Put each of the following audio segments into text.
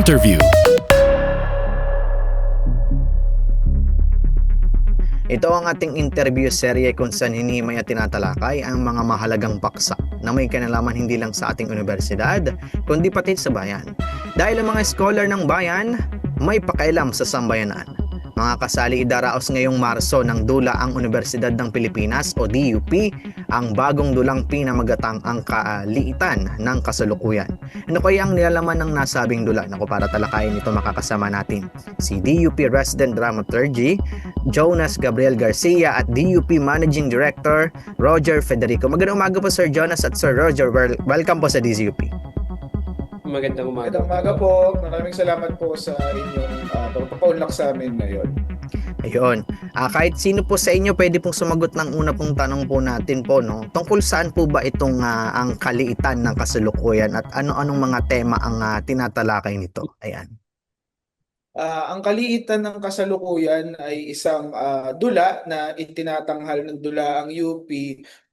Interview. Ito ang ating interview serye kung saan hinihimay at tinatalakay ang mga mahalagang paksa na may kinalaman hindi lang sa ating universidad, kundi pati sa bayan. Dahil ang mga scholar ng bayan, may pakailam sa sambayanan. Mga kasali idaraos ngayong Marso ng Dula ang Universidad ng Pilipinas o DUP, ang bagong dulang pinamagatang ang kaaliitan ng kasalukuyan. Ano kaya ang nilalaman ng nasabing dula? Naku, para talakayin ito makakasama natin si DUP Resident Dramaturgy, Jonas Gabriel Garcia at DUP Managing Director Roger Federico. Magandang umaga po Sir Jonas at Sir Roger. Welcome po sa DUP. Magandang umaga. Magandang umaga po. Maraming salamat po sa inyong pagpapaunlak sa amin ngayon. Ayun. Kahit sino po sa inyo pwede pong sumagot ng una pong tanong po natin po, no? Tungkol saan po ba itong ang kaliitan ng kasalukuyan at ano-anong mga tema ang tinatalakay nito? Ayan. Ang kaliitan ng kasalukuyan ay isang dula na itinatanghal ng dula ang UP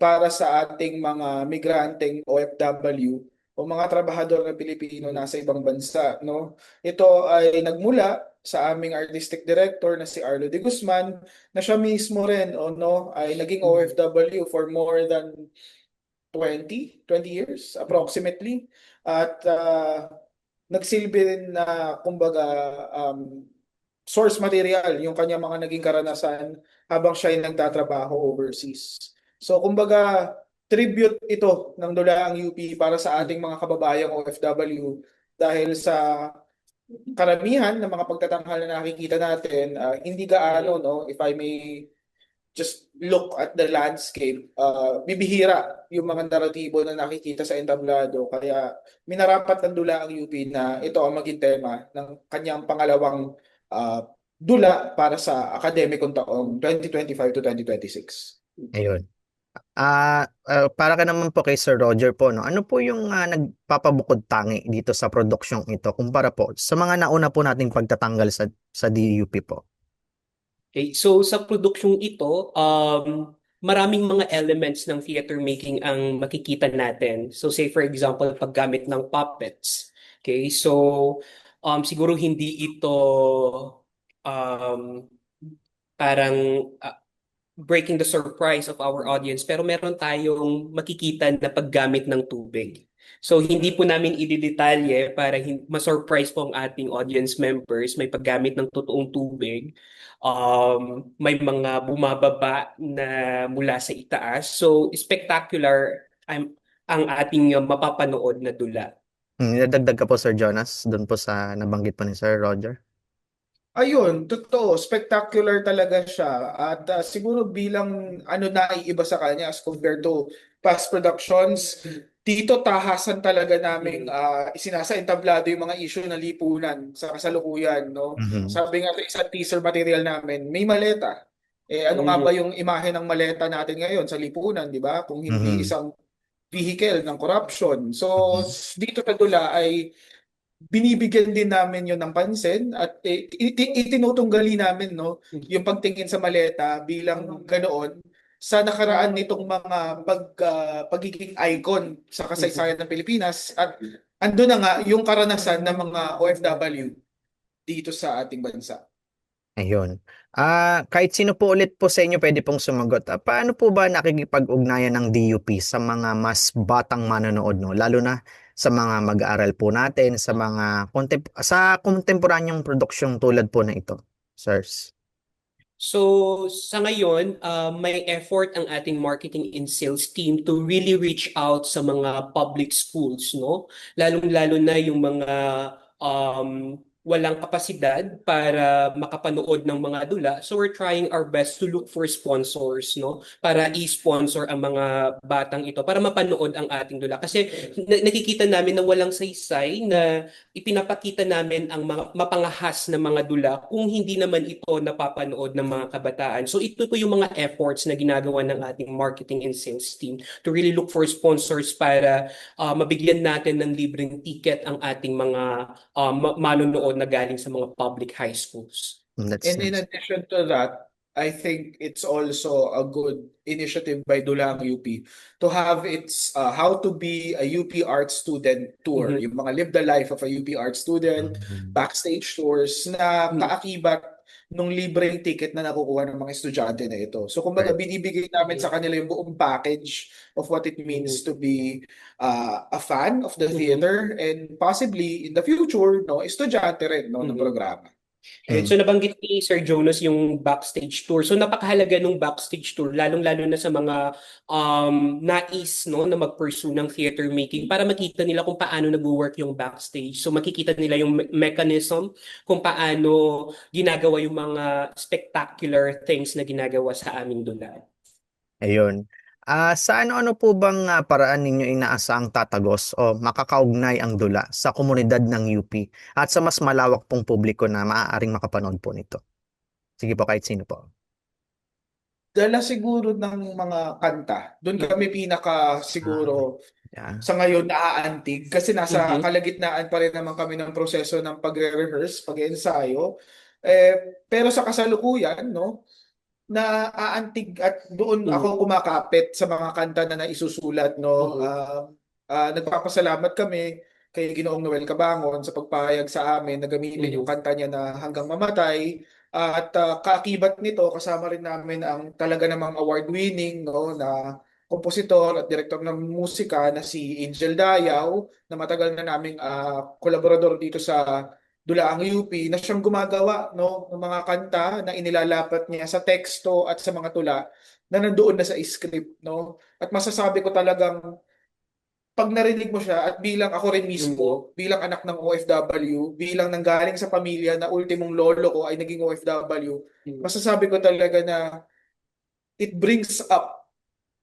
para sa ating mga migranteng OFW o mga trabahador na Pilipino nasa ibang bansa, no? Ito ay nagmula sa aming artistic director na si Arlo de Guzman, na siya mismo rin ay naging OFW for more than 20 years approximately, at nagsilbi rin na kumbaga source material yung kanya mga naging karanasan habang siya ay nagtatrabaho overseas. So kumbaga tribute ito ng Dulaang UP para sa ating mga kababayang OFW dahil sa karamihan ng mga pagtatanghal na nakikita natin, hindi gaano, no, if I may just look at the landscape, bibihira yung mga naratibo na nakikita sa entablado. Kaya minarapat ng Dula ang UP na ito ang maging tema ng kanyang pangalawang dula para sa akademikong taong 2025 to 2026. Ayun. Para ka naman po kay Sir Roger po, no? Ano po yung nagpapabukod tangi dito sa produksyong ito kumpara po sa mga nauna po nating pagtatanggal sa DUP po? Okay, so sa produksyong ito, maraming mga elements ng theater making ang makikita natin. So say for example, paggamit ng puppets. Okay, so siguro hindi ito um, parang breaking the surprise of our audience, pero meron tayong makikita na paggamit ng tubig. So hindi po namin ididetalye para ma-surprise po ang ating audience members. May paggamit ng totoong tubig. May mga bumababa na mula sa itaas. So spectacular ang ating mapapanood na dula. Nadagdag ka po Sir Jonas doon po sa nabanggit po ni Sir Roger. Ayun, totoo, spectacular talaga siya. At siguro bilang naiiba sa kanya as compared to past productions, dito tahasan talaga naming isinasa entablado yung mga issue na lipunan sa kasalukuyan, no? Mhm. Sabi nga sa isang teaser material namin, may maleta. Ano nga ba yung imahe ng maleta natin ngayon sa lipunan, di ba? Kung hindi Mhm. isang vehicle ng corruption. So, Mhm. dito sa dula ay binibigyan din namin yon ng pansin at itinutunggali namin, no, yung pagtingin sa maleta bilang ganoon sa nakaraan nitong mga pagiging icon sa kasaysayan ng Pilipinas, at ando na nga yung karanasan ng mga OFW dito sa ating bansa. Ayun. Kahit sino po ulit po sa inyo pwede pong sumagot. Paano po ba nakikipag-ugnayan ng DUP sa mga mas batang manonood, no? Lalo na sa mga mag-aaral po natin, sa mga sa kontemporanyong produksyong tulad po na ito, sirs? So sa ngayon, may effort ang ating marketing and sales team to really reach out sa mga public schools, no? Lalong-lalo na yung mga walang kapasidad para makapanood ng mga dula. So we're trying our best to look for sponsors, no? Para i-sponsor ang mga batang ito para mapanood ang ating dula. Kasi nakikita namin na walang saysay na ipinapakita namin ang mga mapangahas na mga dula kung hindi naman ito napapanood ng mga kabataan. So ito po yung mga efforts na ginagawa ng ating marketing and sales team to really look for sponsors para mabigyan natin ng libreng ticket ang ating mga manonood na galing sa mga public high schools. That's And in nice. addition to that, I think it's also a good initiative by Dulang UP to have its how to be a UP art student tour, Mhm. yung mga live the life of a UP art student, backstage tours na Mhm. kaakibat nung libreng ticket na nakukuha ng mga estudyante na ito. So kumbaga Right. binibigay namin sa kanila yung buong package of what it means to be a fan of the Mhm. theater and possibly in the future no estudyante rin no ng Mhm. programa. Okay, Mm. so nabanggit ni Sir Jonas yung backstage tour. So napakahalaga nung backstage tour, lalong-lalo na sa mga nais no, na mag-pursue ng theater making para makita nila kung paano nag-work yung backstage. So makikita nila yung mechanism, kung paano ginagawa yung mga spectacular things na ginagawa sa aming dula. Ayun. Sa ano-ano po bang paraan ninyo inaasahang tatagos o makakaugnay ang dula sa komunidad ng UP at sa mas malawak pong publiko na maaaring makapanood po nito? Sige po, kahit sino po. Dala siguro ng mga kanta. Doon kami pinaka Ah, siguro yeah. sa ngayon naaantig kasi nasa Mhm. kalagitnaan pa rin naman kami ng proseso ng pagre-rehearse, pag-ensayo. Pero sa kasalukuyan, no, naaantig at doon Mhm. ako kumakapit sa mga kanta na naisusulat, no. Mhm. Nagpapasalamat kami kay Ginoong Noel Cabangon sa pagpayag sa amin na gamitin yung Mhm. kanta niya na Hanggang Mamatay. At kaakibat nito, kasama rin namin ang talaga namang award-winning no, na kompositor at direktor ng musika na si Angel Dayaw na matagal na naming kolaborador dito sa Dulaang UP na siyang gumagawa no, ng mga kanta na inilalapat niya sa teksto at sa mga tula na nandoon na sa script. No? At masasabi ko talagang pag narinig mo siya at bilang ako rin Mhm. mismo, bilang anak ng OFW, bilang nanggaling sa pamilya na ultimong lolo ko ay naging OFW, Mhm. masasabi ko talaga na it brings up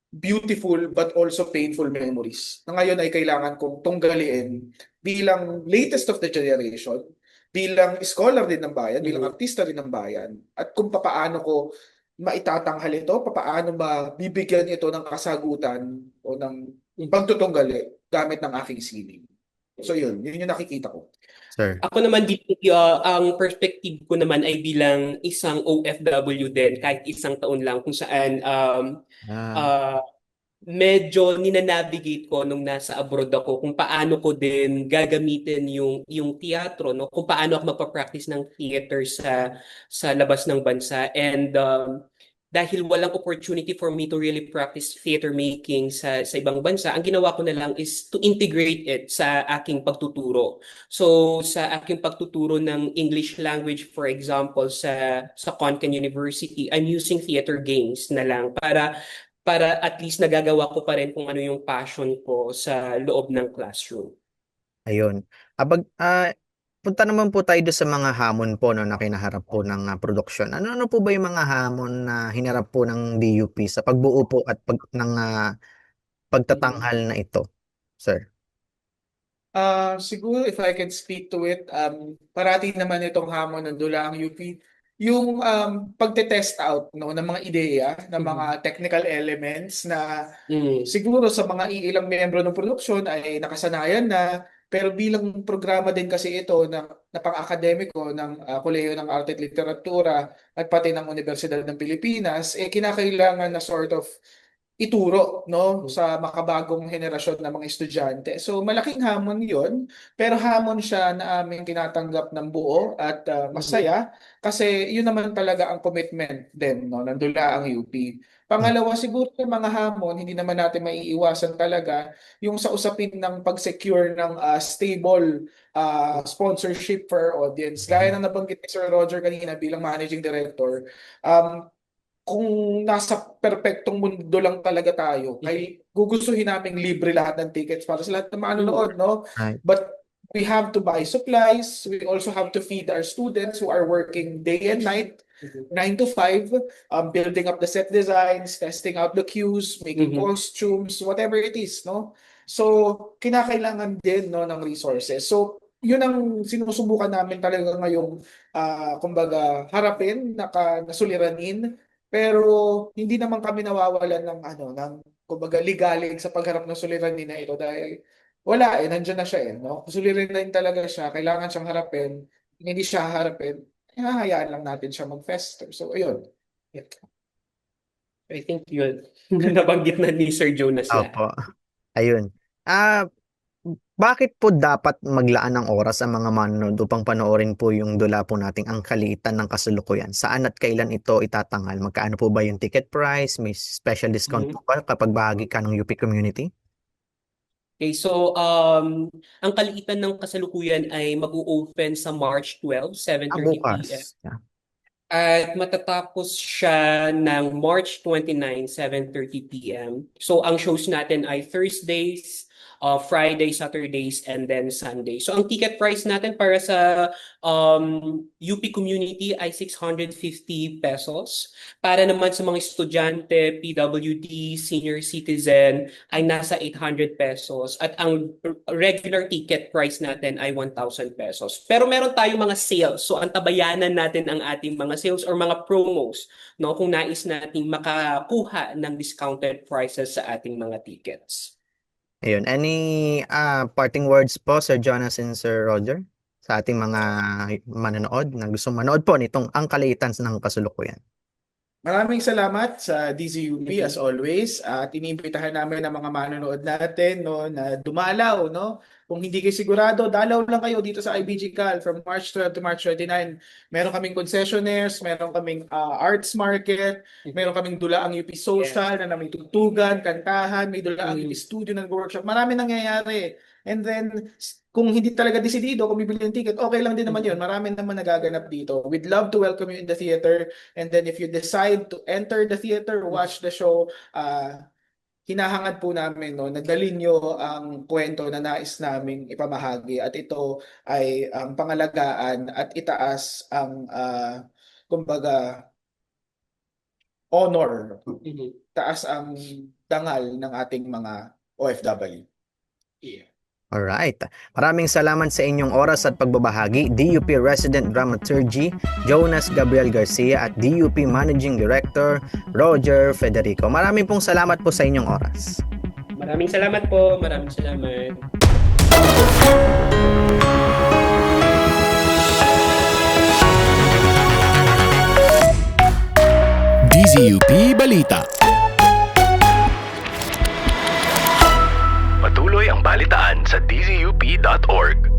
beautiful but also painful memories na ngayon ay kailangan kong tunggalin bilang latest of the generation, bilang scholar din ng bayan, bilang Mhm. artista din ng bayan, at kung papaano ko maitatanghal ito, papaano mabibigyan ito ng kasagutan o ng pagtutunggali gamit ng aking sining. So yun yung nakikita ko. Sir. Ako naman dito, ang perspective ko naman ay bilang isang OFW din, kahit isang taon lang, kung saan Ah, uh, medyo ninanavigate ko nung nasa abroad ako kung paano ko din gagamitin yung teatro, no? Kung paano ako magpa-practice ng theater sa labas ng bansa. And dahil walang opportunity for me to really practice theater making sa ibang bansa, ang ginawa ko na lang is to integrate it sa aking pagtuturo. So sa aking pagtuturo ng English language, for example, sa Konkan University, I'm using theater games na lang para at least nagagawa ko pa rin kung ano yung passion ko sa loob ng classroom. ayun. Punta naman po tayo doon sa mga hamon po no, na kinaharap po ng produksyon. Ano-ano po ba yung mga hamon na hinarap po ng DUP sa pagbuo po at Mhm. pagtatanghal na ito, sir? Siguro if I can speak to it, parati naman itong hamon ng Dulaang UP, yung pagte-test out no, ng mga ideya, ng mga Mhm. technical elements na Mhm. siguro sa mga iilang miyembro ng produksyon ay nakasanayan na, pero bilang programa din kasi ito na pang-akademiko ng Kolehiyo ng Arte at Literatura at pati ng Universidad ng Pilipinas, kinakailangan na sort of ituro no sa makabagong henerasyon ng mga estudyante. So malaking hamon 'yon, pero hamon siya na aming tinatanggap ng buo at Mhm. masaya kasi 'yun naman talaga ang commitment din no ng Dulaang UP. Pangalawa siguro yung mga hamon, hindi naman natin maiiwasan talaga yung sa usapin ng pag-secure ng stable sponsorship for our audience. Gaya ng nabanggit ni Sir Roger kanina bilang managing director, um, kung nasa perpektong mundo lang talaga tayo, kay gugustuhin naming libre lahat ng tickets para sa lahat ng Mhm. manonood, no? Right. But we have to buy supplies. We also have to feed our students who are working day and night, Mhm. 9 to 5, building up the set designs, testing out the cues, making Mhm. costumes, whatever it is, no? So, kinakailangan din no ng resources. So, yun ang sinusubukan namin talaga ngayong kumbaga harapin, nasuliranin, pero hindi naman kami nawawalan ng kumbaga ligalig sa pagharap ng suliranin na ito dahil wala nandiyan na siya no. Suliranin talaga siya, kailangan siyang harapin. Kung hindi siya haharapin, hahayaan lang natin siya mag-fester. So ayun. I think yun. Nabanggit na ni Sir Jonas lahat. Opo. Ayun. Bakit po dapat maglaan ng oras ang mga manonood upang panoorin po yung dula po nating Ang Kaliitan ng Kasalukuyan? Saan at kailan ito itatanghal? Magkano po ba yung ticket price? May special discount po ba kapag bahagi ka ng UP community? Okay, so ang Kaliitan ng Kasalukuyan ay mag-o-open sa March 12, 7:30 p.m. Bukas. Yeah. At matatapos siya ng March 29, 7:30 p.m. So ang shows natin ay Thursdays, Friday, Saturdays, and then Sunday. So ang ticket price natin para sa UP community ay 650 pesos. Para naman sa mga estudyante, PWD, senior citizen ay nasa 800 pesos. At ang regular ticket price natin ay 1,000 pesos. Pero meron tayong mga sales. So antabayanan natin ang ating mga sales or mga promos, no, kung nais nating makakuha ng discounted prices sa ating mga tickets. Ayun. Any parting words po, Sir Jonas and Sir Roger, sa ating mga manonood na gustong manood po nitong Ang Kaliitan ng Kasalukuyan? Maraming salamat sa DZUP as always at iniimbitahan namin ang mga manonood natin no na dumalaw no. Kung hindi kayo sigurado, dalaw lang kayo dito sa IBG Cal from March 12 to March 29. Meron kaming concessionaires, meron kaming arts market, meron kaming dulaang UP social na may tutugan, kantahan, may dulaang UP studio ng workshop. Marami nangyayari. And then kung hindi talaga desidido kung bibili ng ticket, okay lang din naman yun. Marami naman nagaganap dito. We'd love to welcome you in the theater. And then if you decide to enter the theater, watch the show, hinahangad po namin no, nadalin nyo ang kwento na nais naming ipamahagi. At ito ay ang pangalagaan at itaas ang, kumbaga, honor. Taas ang dangal ng ating mga OFW. Yeah. Alright. Maraming salamat sa inyong oras at pagbabahagi, DUP Resident Dramaturgy, Jonas Gabriel Garcia at DUP Managing Director, Roger Federico. Maraming pong salamat po sa inyong oras. Maraming salamat po. Maraming salamat. DZUP Balita. Patuloy ang balitaan sa dzup.org.